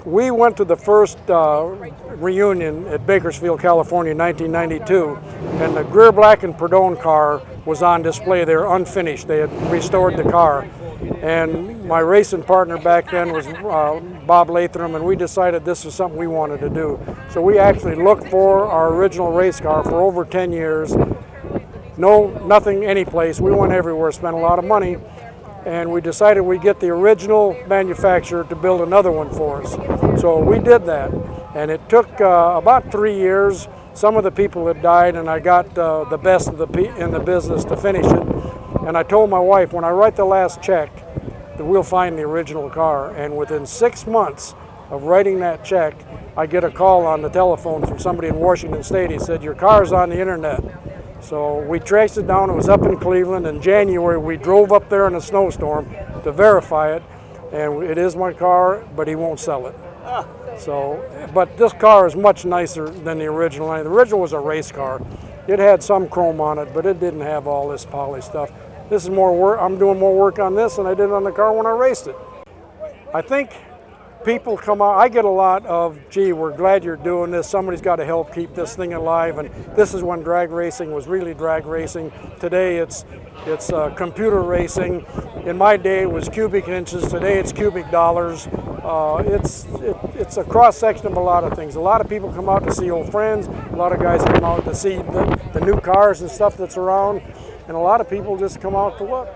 We went to the first reunion at Bakersfield, California in 1992, and the Greer Black and Perdone car was on display there, unfinished. They had restored the car. And my racing partner back then was Bob Latham, and we decided this was something we wanted to do. So we actually looked for our original race car for over 10 years. Nothing anyplace. We went everywhere, spent a lot of money. And we decided we'd get the original manufacturer to build another one for us. So we did that, and it took about 3 years. Some of the people had died, and I got the best in the business to finish it. And I told my wife, when I write the last check, that we'll find the original car. And within 6 months of writing that check, I get a call on the telephone from somebody in Washington State. He said, "Your car's on the internet." So we traced it down. It was up in Cleveland. In January, we drove up there in a snowstorm to verify it, and it is my car, but he won't sell it. So, but this car is much nicer than the original. The original was a race car. It had some chrome on it, but it didn't have all this poly stuff. This is more work. I'm doing more work on this than I did on the car when I raced it. I think people come out, I get a lot of, "Gee, we're glad you're doing this. Somebody's got to help keep this thing alive." And this is when drag racing was really drag racing. Today it's computer racing. In my day it was cubic inches. Today it's cubic dollars. It's a cross section of a lot of things. A lot of people come out to see old friends. A lot of guys come out to see the new cars and stuff that's around. And a lot of people just come out to look.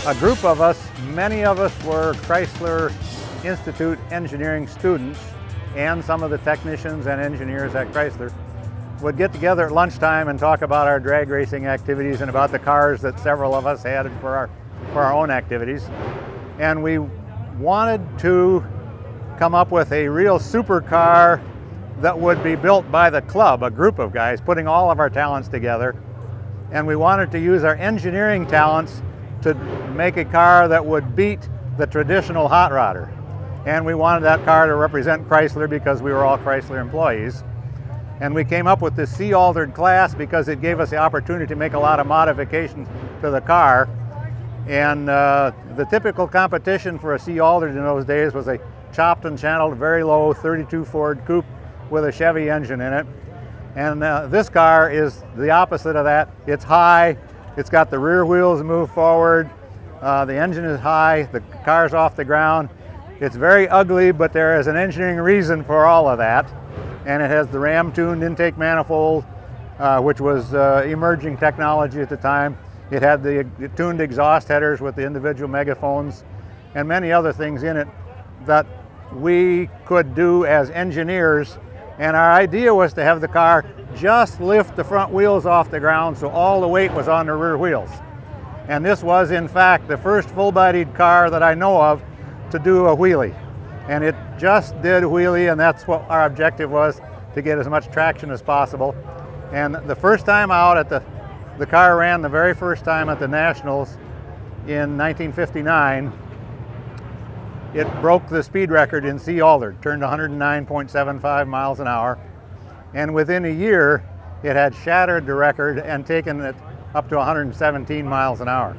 A group of us, many of us were Chrysler Institute engineering students, and some of the technicians and engineers at Chrysler would get together at lunchtime and talk about our drag racing activities and about the cars that several of us had for our own activities. And we wanted to come up with a real supercar that would be built by the club, a group of guys putting all of our talents together. And we wanted to use our engineering talents to make a car that would beat the traditional hot rodder. And we wanted that car to represent Chrysler because we were all Chrysler employees. And we came up with this C-altered class because it gave us the opportunity to make a lot of modifications to the car. And the typical competition for a C-altered in those days was a chopped and channeled, very low 32 Ford coupe with a Chevy engine in it. And this car is the opposite of that. It's high, it's got the rear wheels move forward, the engine is high, the car's off the ground. It's very ugly, but there is an engineering reason for all of that. And it has the Ram-tuned intake manifold, which was emerging technology at the time. It had the tuned exhaust headers with the individual megaphones and many other things in it that we could do as engineers. And our idea was to have the car just lift the front wheels off the ground so all the weight was on the rear wheels. And this was, in fact, the first full-bodied car that I know of to do a wheelie. And it just did a wheelie, and that's what our objective was, to get as much traction as possible. And the first time out at the car ran the very first time at the Nationals in 1959. It broke the speed record in C-altered, turned 109.75 miles an hour. And within a year, it had shattered the record and taken it up to 117 miles an hour.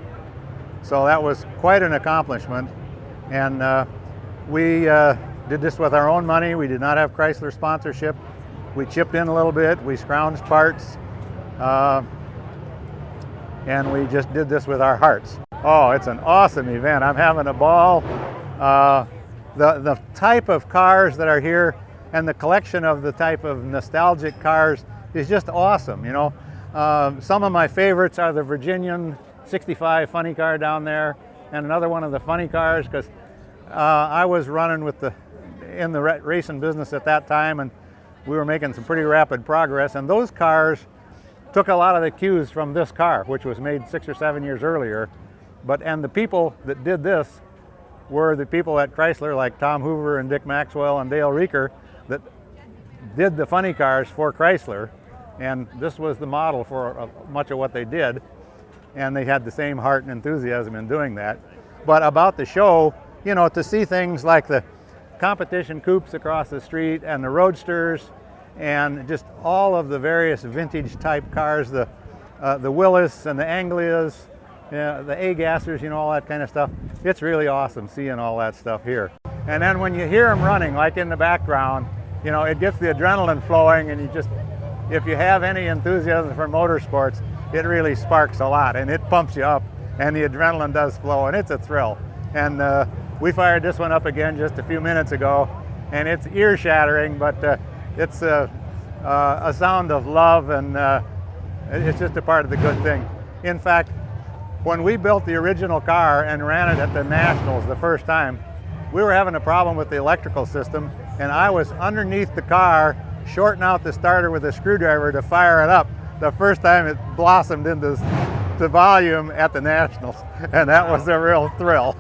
So that was quite an accomplishment. And we did this with our own money. We did not have Chrysler sponsorship. We chipped in a little bit, we scrounged parts, and we just did this with our hearts. Oh, it's an awesome event. I'm having a ball. The type of cars that are here and the collection of the type of nostalgic cars is just awesome, you know. Some of my favorites are the Virginian 65 funny car down there, and another one of the funny cars, because I was running in the racing business at that time, and we were making some pretty rapid progress, and those cars took a lot of the cues from this car, which was made 6 or 7 years earlier. And the people that did this were the people at Chrysler, like Tom Hoover and Dick Maxwell and Dale Reeker, that did the funny cars for Chrysler, and this was the model for much of what they did, and they had the same heart and enthusiasm in doing that. But about the show, you know, to see things like the competition coupes across the street and the roadsters and just all of the various vintage type cars, the Willys and the Anglias, the A-gassers, you know, all that kind of stuff. It's really awesome seeing all that stuff here. And then when you hear them running, like in the background, you know, it gets the adrenaline flowing, and if you have any enthusiasm for motorsports, it really sparks a lot, and it pumps you up, and the adrenaline does flow, and it's a thrill. And we fired this one up again just a few minutes ago, and it's ear-shattering, but it's a sound of love, and it's just a part of the good thing. In fact, when we built the original car and ran it at the Nationals the first time, we were having a problem with the electrical system, and I was underneath the car shorting out the starter with a screwdriver to fire it up the first time it blossomed into volume at the Nationals, and that was a real thrill.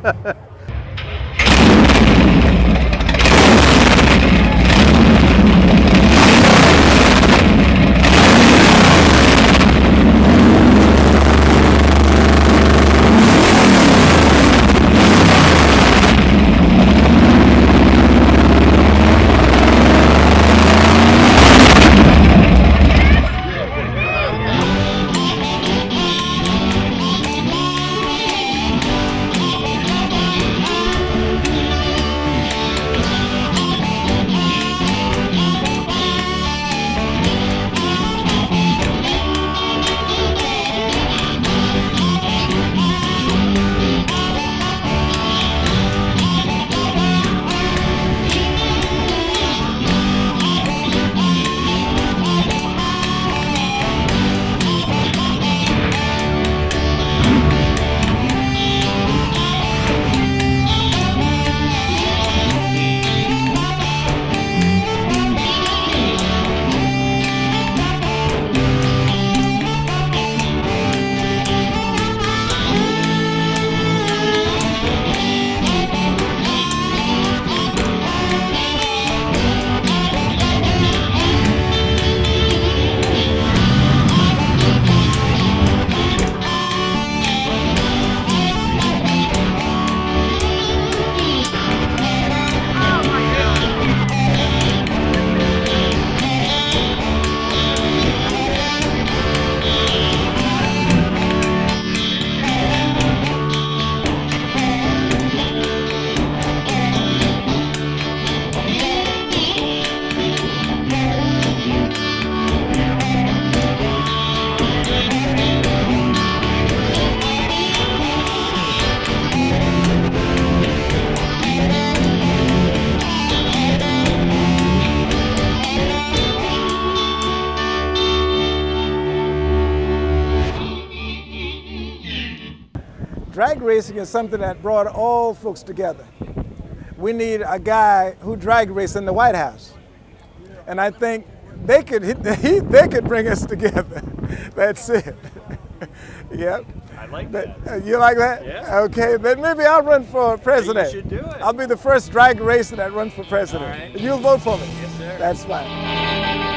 drag racing is something that brought all folks together. We need a guy who drag raced in the White House. And I think they could bring us together. That's it. Yep. I like that. You like that? Yeah. Okay, then maybe I'll run for president. You should do it. I'll be the first drag racer that runs for president. All right. You'll vote for me? Yes, sir. That's fine.